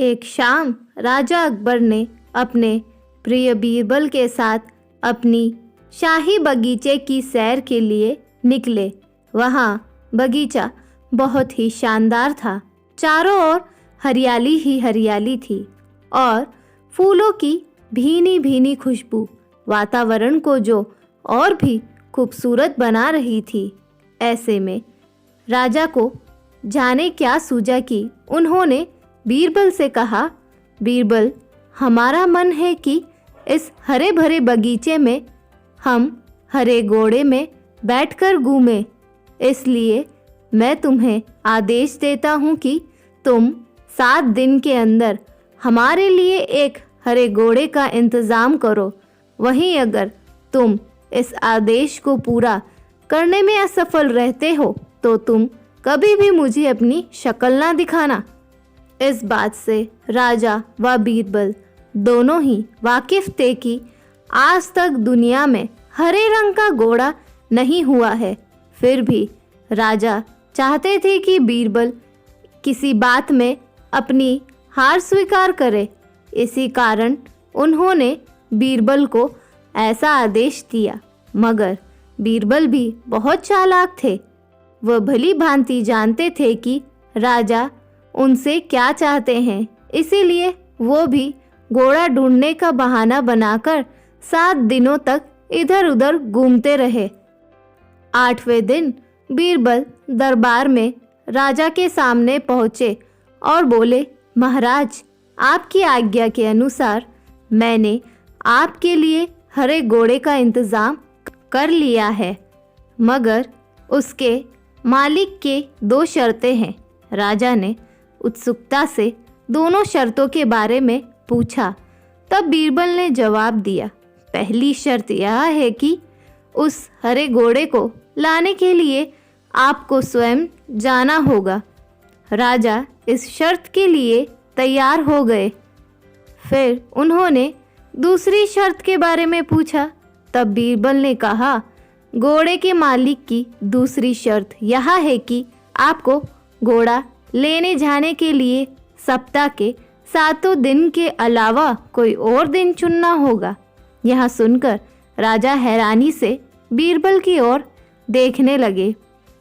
एक शाम राजा अकबर ने अपने प्रिय बीरबल के साथ अपनी शाही बगीचे की सैर के लिए निकले। वहाँ बगीचा बहुत ही शानदार था। चारों ओर हरियाली ही हरियाली थी और फूलों की भीनी भीनी खुशबू वातावरण को जो और भी खूबसूरत बना रही थी। ऐसे में राजा को जाने क्या सूझा कि उन्होंने बीरबल से कहा, बीरबल, हमारा मन है कि इस हरे भरे बगीचे में हम हरे घोड़े में बैठकर घूमें। इसलिए मैं तुम्हें आदेश देता हूँ कि तुम 7 दिन के अंदर हमारे लिए एक हरे घोड़े का इंतज़ाम करो। वहीं अगर तुम इस आदेश को पूरा करने में असफल रहते हो तो तुम कभी भी मुझे अपनी शक्ल ना दिखाना। इस बात से राजा व बीरबल दोनों ही वाकिफ थे कि आज तक दुनिया में हरे रंग का घोड़ा नहीं हुआ है। फिर भी राजा चाहते थे कि बीरबल किसी बात में अपनी हार स्वीकार करे। इसी कारण उन्होंने बीरबल को ऐसा आदेश दिया। मगर बीरबल भी बहुत चालाक थे। वह भली भांति जानते थे कि राजा उनसे क्या चाहते हैं। इसीलिए वो भी घोड़ा ढूंढने का बहाना बनाकर 7 दिनों तक इधर उधर घूमते रहे। 8वें दिन बीरबल दरबार में राजा के सामने पहुँचे और बोले, महाराज, आपकी आज्ञा के अनुसार मैंने आपके लिए हरे घोड़े का इंतज़ाम कर लिया है, मगर उसके मालिक के 2 शर्तें हैं। राजा ने उत्सुकता से दोनों शर्तों के बारे में पूछा। तब बीरबल ने जवाब दिया, पहली शर्त यह है कि उस हरे घोड़े को लाने के लिए आपको स्वयं जाना होगा। राजा इस शर्त के लिए तैयार हो गए। फिर उन्होंने दूसरी शर्त के बारे में पूछा। तब बीरबल ने कहा, घोड़े के मालिक की दूसरी शर्त यह है कि आपको घोड़ा लेने जाने के लिए सप्ताह के 7 दिन के अलावा कोई और दिन चुनना होगा। यह सुनकर राजा हैरानी से बीरबल की ओर देखने लगे।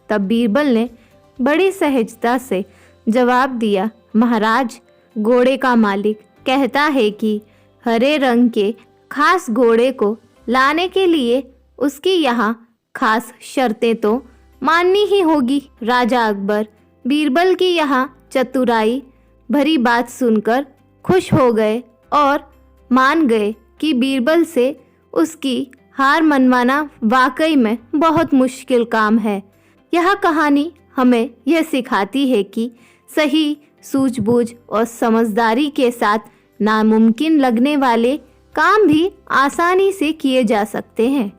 तब बीरबल ने बड़ी सहजता से जवाब दिया, महाराज, घोड़े का मालिक कहता है कि हरे रंग के खास घोड़े को लाने के लिए उसकी यहाँ खास शर्तें तो माननी ही होगी। राजा अकबर बीरबल की यहाँ चतुराई भरी बात सुनकर खुश हो गए और मान गए कि बीरबल से उसकी हार मनवाना वाकई में बहुत मुश्किल काम है। यह कहानी हमें यह सिखाती है कि सही सूझबूझ और समझदारी के साथ नामुमकिन लगने वाले काम भी आसानी से किए जा सकते हैं।